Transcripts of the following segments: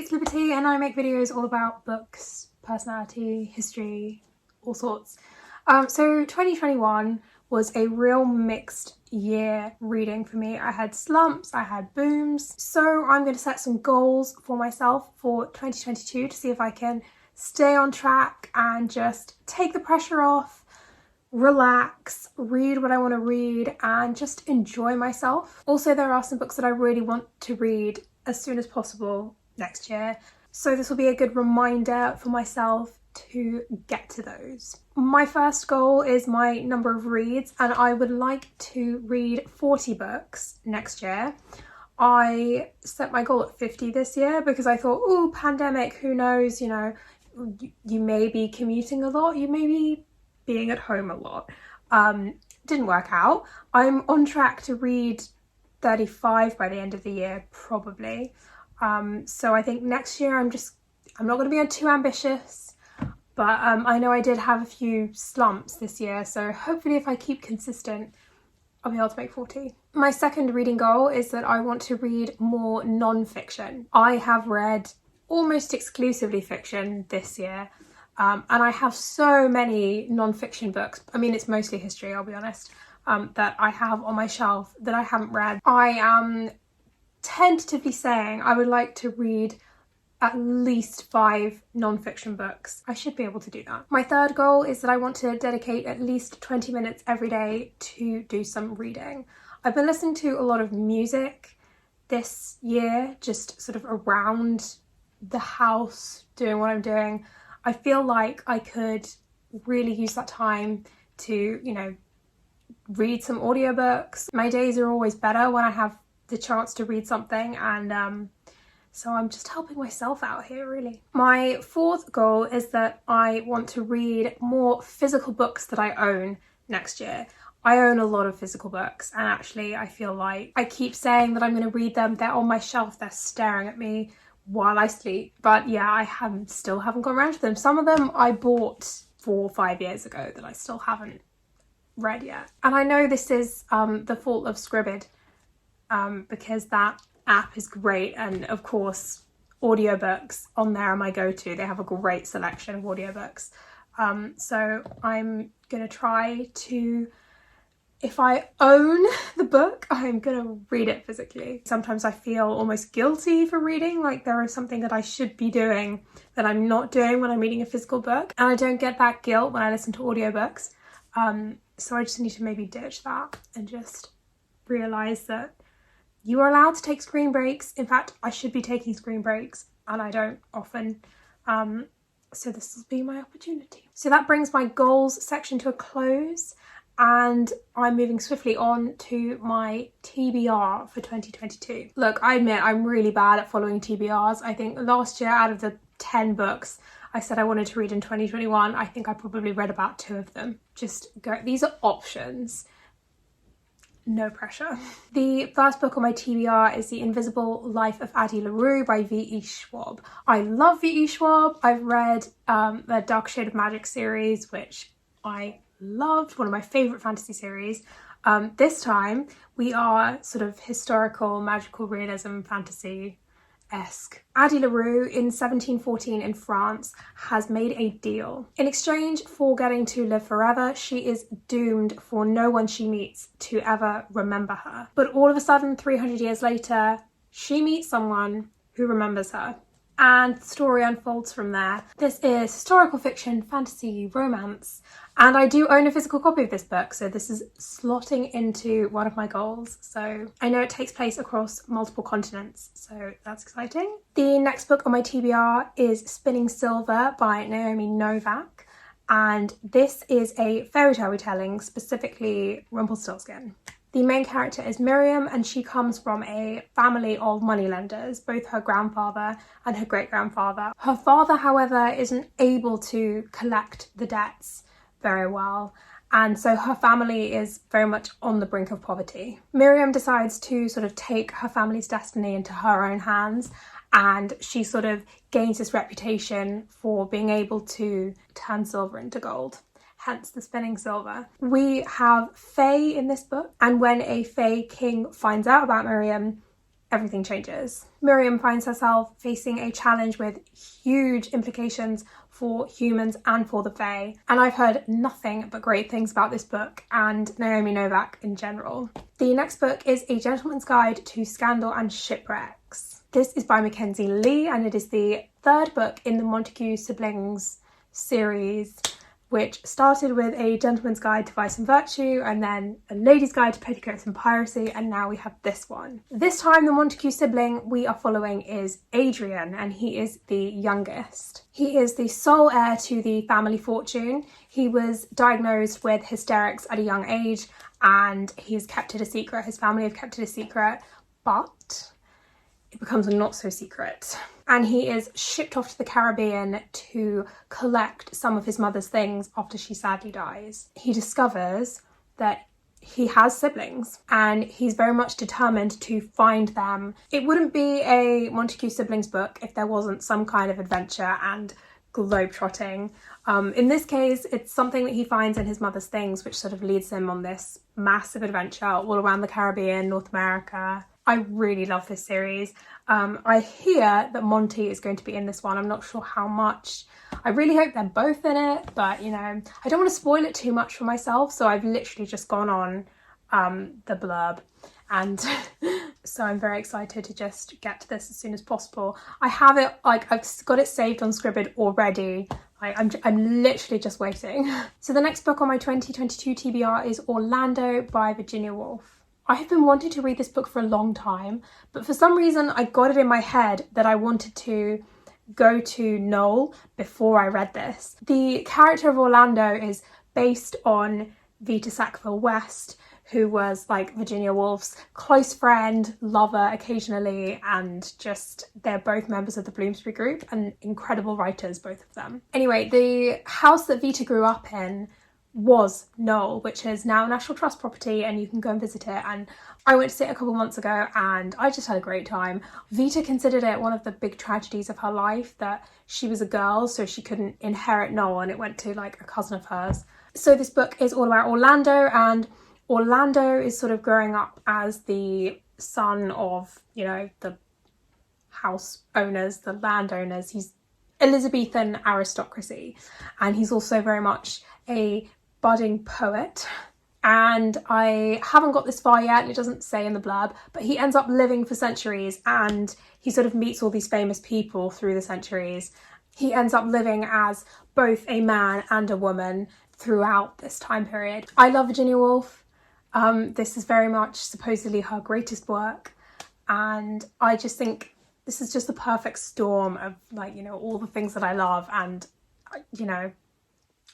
it's Liberty and I make videos all about books, personality, history, all sorts. So 2021 was a real mixed year reading for me. I had slumps, I had booms. So I'm going to set some goals for myself for 2022 to see if I can stay on track and just take the pressure off, relax, read what I want to read and just enjoy myself. Also, there are some books that I really want to read as soon as possible next year. So this will be a good reminder for myself to get to those. My first goal is my number of reads and I would like to read 40 books next year. I set my goal at 50 this year because I thought, oh, pandemic, who knows, you know, you may be commuting a lot, you may be being at home a lot. Didn't work out. I'm on track to read 35 by the end of the year, probably. So I think next year I'm not going to be too ambitious, but I know I did have a few slumps this year, so hopefully if I keep consistent, I'll be able to make 40. My second reading goal is that I want to read more non-fiction. I have read almost exclusively fiction this year, and I have so many non-fiction books. I mean, it's mostly history, I'll be honest, that I have on my shelf that I haven't read. I am tentatively saying I would like to read at least 5 non-fiction books. I should be able to do that. My third goal is that I want to dedicate at least 20 minutes every day to do some reading. I've been listening to a lot of music this year, just sort of around the house, doing what I'm doing. I feel like I could really use that time to, you know, read some audiobooks. My days are always better when I have the chance to read something, and so I'm just helping myself out here, really. My fourth goal is that I want to read more physical books that I own next year. I own a lot of physical books, and actually I feel like I keep saying that I'm going to read them. They're on my shelf, they're staring at me while I sleep. But yeah, I still haven't gone around to them. Some of them I bought 4 or 5 years ago that I still haven't read yet. And I know this is the fault of Scribd, because that app is great, and of course audiobooks on there are my go-to. They have a great selection of audiobooks. So I'm gonna try to, if I own the book, I'm gonna read it physically. Sometimes I feel almost guilty for reading, like there is something that I should be doing that I'm not doing when I'm reading a physical book, and I don't get that guilt when I listen to audiobooks. So I just need to maybe ditch that and just realise that you are allowed to take screen breaks. In fact, I should be taking screen breaks and I don't often. So this will be my opportunity. So that brings my goals section to a close, and I'm moving swiftly on to my TBR for 2022. Look, I admit I'm really bad at following TBRs. I think last year, out of the 10 books I said I wanted to read in 2021, I think I probably read about 2 of them. Just go, these are options. No pressure. The first book on my TBR is The Invisible Life of Addie LaRue by V.E. Schwab. I love V.E. Schwab. I've read the Dark Shade of Magic series, which I loved, one of my favourite fantasy series. This time we are sort of historical, magical realism, fantasy-esque. Addie LaRue in 1714 in France has made a deal. In exchange for getting to live forever, she is doomed for no one she meets to ever remember her. But all of a sudden, 300 years later, she meets someone who remembers her. And the story unfolds from there. This is historical fiction, fantasy, romance, and I do own a physical copy of this book, so this is slotting into one of my goals. So I know it takes place across multiple continents, so that's exciting. The next book on my TBR is Spinning Silver by Naomi Novak, and this is a fairy tale retelling, specifically Rumpelstiltskin. The main character is Miriam, and she comes from a family of moneylenders, both her grandfather and her great-grandfather. Her father, however, isn't able to collect the debts very well, and so her family is very much on the brink of poverty. Miriam decides to sort of take her family's destiny into her own hands, and she sort of gains this reputation for being able to turn silver into gold. Hence the spinning silver. We have Fae in this book, and when a Fae king finds out about Miriam, everything changes. Miriam finds herself facing a challenge with huge implications for humans and for the Fae. And I've heard nothing but great things about this book and Naomi Novik in general. The next book is A Gentleman's Guide to Scandal and Shipwrecks. This is by Mackenzie Lee and it is the third book in the Montague Siblings series, which started with A Gentleman's Guide to Vice and Virtue and then A Lady's Guide to Petticoats and Piracy, and now we have this one. This time the Montague sibling we are following is Adrian, and he is the youngest. He is the sole heir to the family fortune. He was diagnosed with hysterics at a young age and he's kept it a secret. His family have kept it a secret, but it becomes a not so secret. And he is shipped off to the Caribbean to collect some of his mother's things after she sadly dies. He discovers that he has siblings and he's very much determined to find them. It wouldn't be a Montague siblings book if there wasn't some kind of adventure and globetrotting. In this case, it's something that he finds in his mother's things, which sort of leads him on this massive adventure all around the Caribbean, North America. I really love this series. I hear that Monty is going to be in this one. I'm not sure how much. I really hope they're both in it, but you know, I don't want to spoil it too much for myself, so I've literally just gone on the blurb, and so I'm very excited to just get to this as soon as possible. I have it, like, I've got it saved on Scribd already. I'm literally just waiting. So the next book on my 2022 TBR is Orlando by Virginia Woolf. I have been wanting to read this book for a long time, but for some reason I got it in my head that I wanted to go to Noel before I read this. The character of Orlando is based on Vita Sackville-West, who was like Virginia Woolf's close friend, lover occasionally, and just they're both members of the Bloomsbury Group and incredible writers, both of them. Anyway, the house that Vita grew up in was Noel, which is now National Trust property, and you can go and visit it. And I went to see it a couple of months ago and I just had a great time. Vita considered it one of the big tragedies of her life that she was a girl, so she couldn't inherit Noel, and it went to like a cousin of hers. So this book is all about Orlando, and Orlando is sort of growing up as the son of, you know, the house owners, the landowners. He's Elizabethan aristocracy, and he's also very much a budding poet. And I haven't got this far yet, it doesn't say in the blurb, but he ends up living for centuries and he sort of meets all these famous people through the centuries. He ends up living as both a man and a woman throughout this time period. I love Virginia Woolf. This is very much supposedly her greatest work, and I just think this is just the perfect storm of, like, you know, all the things that I love, and you know,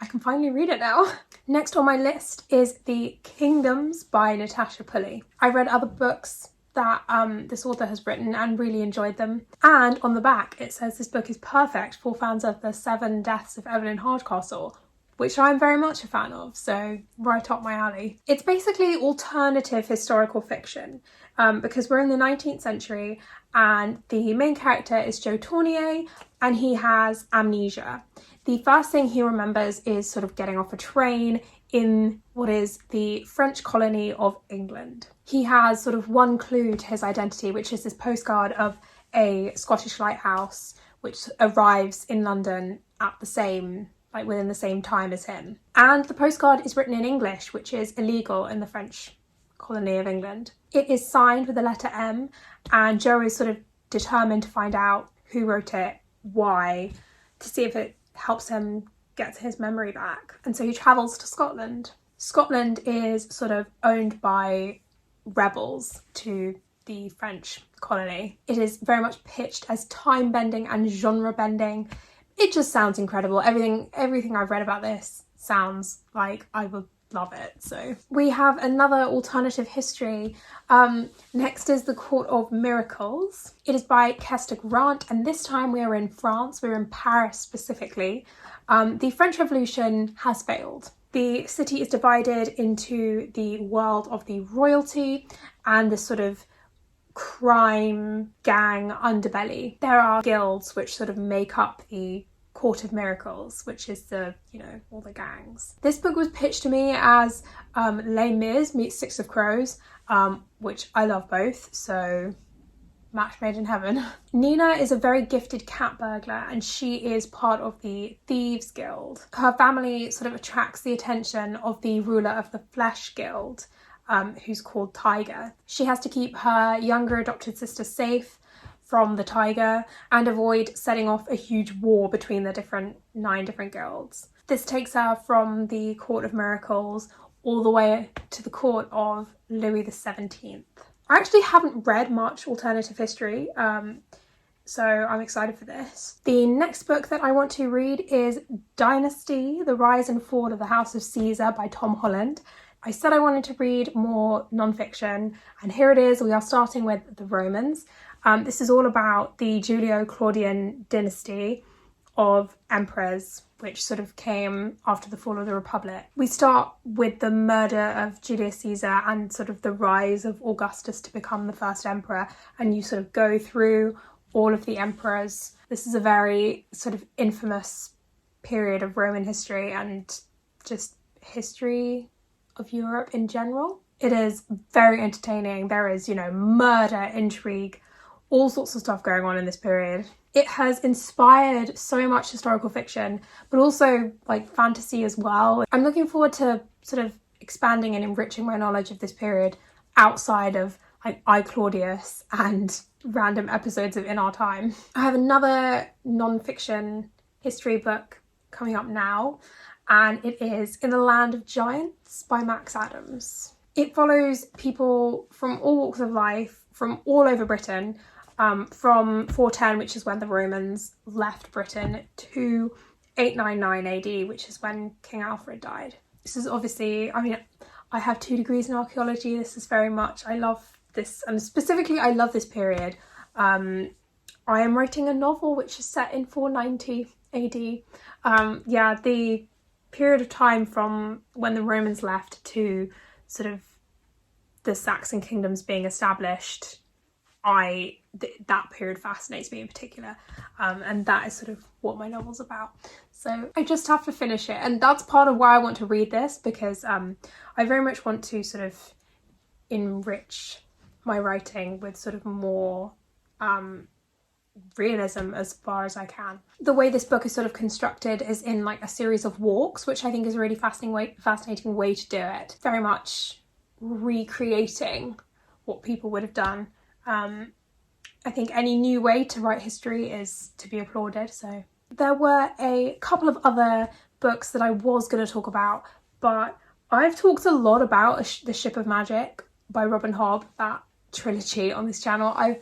I can finally read it now. Next on my list is The Kingdoms by Natasha Pulley. I read other books that this author has written and really enjoyed them. And on the back it says this book is perfect for fans of the 7 Deaths of Evelyn Hardcastle, which I'm very much a fan of, so right up my alley. It's basically alternative historical fiction, because we're in the 19th century and the main character is Joe Tournier and he has amnesia. The first thing he remembers is sort of getting off a train in what is the French colony of England. He has sort of one clue to his identity, which is this postcard of a Scottish lighthouse which arrives in London at the same, like within the same time as him. And the postcard is written in English, which is illegal in the French colony of England. It is signed with the letter M, and Joe is sort of determined to find out who wrote it, why, to see if it helps him get his memory back. And so he travels to Scotland. Scotland is sort of owned by rebels to the French colony. It is very much pitched as time bending and genre bending. It just sounds incredible. Everything I've read about this sounds like I would love it. So we have another alternative history. Next is The Court of Miracles. It is by Kester Grant, and this time we are in France. We're in Paris specifically. The French Revolution has failed. The city is divided into the world of the royalty and the sort of crime gang underbelly. There are guilds which sort of make up the Court of Miracles, which is the, you know, all the gangs. This book was pitched to me as Les Mis meets Six of Crows, which I love both, so match made in heaven. Nina is a very gifted cat burglar and she is part of the Thieves Guild. Her family sort of attracts the attention of the ruler of the Flesh Guild, who's called Tiger. She has to keep her younger adopted sister safe from the tiger and avoid setting off a huge war between the 9 different guilds. This takes her from the Court of Miracles all the way to the court of Louis XVII. I actually haven't read much alternative history, so I'm excited for this. The next book that I want to read is Dynasty, The Rise and Fall of the House of Caesar by Tom Holland. I said I wanted to read more non-fiction, and here it is. We are starting with the Romans. This is all about the Julio-Claudian dynasty of emperors, which sort of came after the fall of the Republic. We start with the murder of Julius Caesar and sort of the rise of Augustus to become the first emperor, and you sort of go through all of the emperors. This is a very sort of infamous period of Roman history and just history of Europe in general. It is very entertaining. There is, murder, intrigue, all sorts of stuff going on in this period. It has inspired so much historical fiction, but also like fantasy as well. I'm looking forward to sort of expanding and enriching my knowledge of this period outside of like I, Claudius and random episodes of In Our Time. I have another non-fiction history book coming up now, and it is In the Land of Giants by Max Adams. It follows people from all walks of life, from all over Britain, from 410, which is when the Romans left Britain, to 899 AD, which is when King Alfred died. This is obviously, I have 2 degrees in archaeology. This is very much, I love this, and specifically I love this period. I am writing a novel which is set in 490 AD. The period of time from when the Romans left to sort of the Saxon kingdoms being established, that period fascinates me in particular, and that is sort of what my novel's about. So I just have to finish it, and that's part of why I want to read this, because I very much want to sort of enrich my writing with sort of more realism as far as I can. The way this book is sort of constructed is in like a series of walks, which I think is a really fascinating way to do it. Very much recreating what people would have done. I think any new way to write history is to be applauded. So there were a couple of other books that I was going to talk about, but I've talked a lot about The Ship of Magic by Robin Hobb, that trilogy on this channel. I've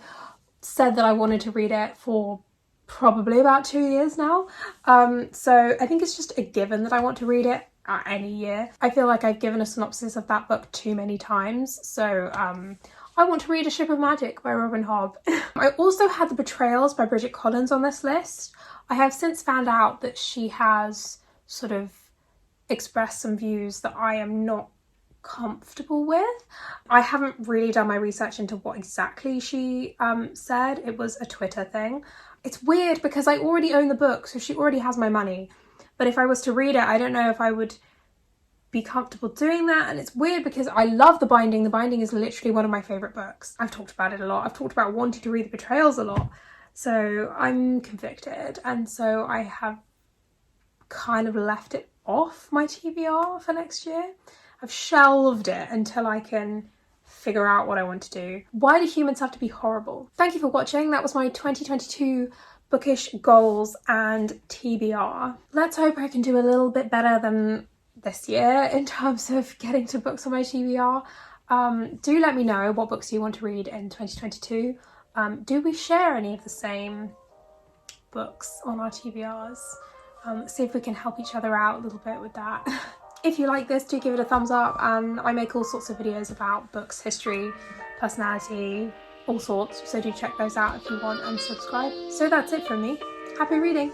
said that I wanted to read it for probably about 2 years now. So I think it's just a given that I want to read it at any year. I feel like I've given a synopsis of that book too many times. So I want to read A Ship of Magic by Robin Hobb. I also had The Betrayals by Bridget Collins on this list. I have since found out that she has sort of expressed some views that I am not comfortable with. I haven't really done my research into what exactly she said. It was a Twitter thing. It's weird because I already own the book, so she already has my money. But if I was to read it, I don't know if I would be comfortable doing that. And it's weird because I love The Binding. The Binding is literally one of my favourite books. I've talked about it a lot. I've talked about wanting to read The Betrayals a lot. So I'm convicted. And so I have kind of left it off my TBR for next year. I've shelved it until I can figure out what I want to do. Why do humans have to be horrible? Thank you for watching. That was my 2022 bookish goals and TBR. Let's hope I can do a little bit better than this year in terms of getting to books on my TBR. Do let me know what books you want to read in 2022. Do we share any of the same books on our TBRs? See if we can help each other out a little bit with that. If you like this, do give it a thumbs up. I make all sorts of videos about books, history, personality, all sorts, so do check those out if you want and subscribe. So that's it from me. Happy reading!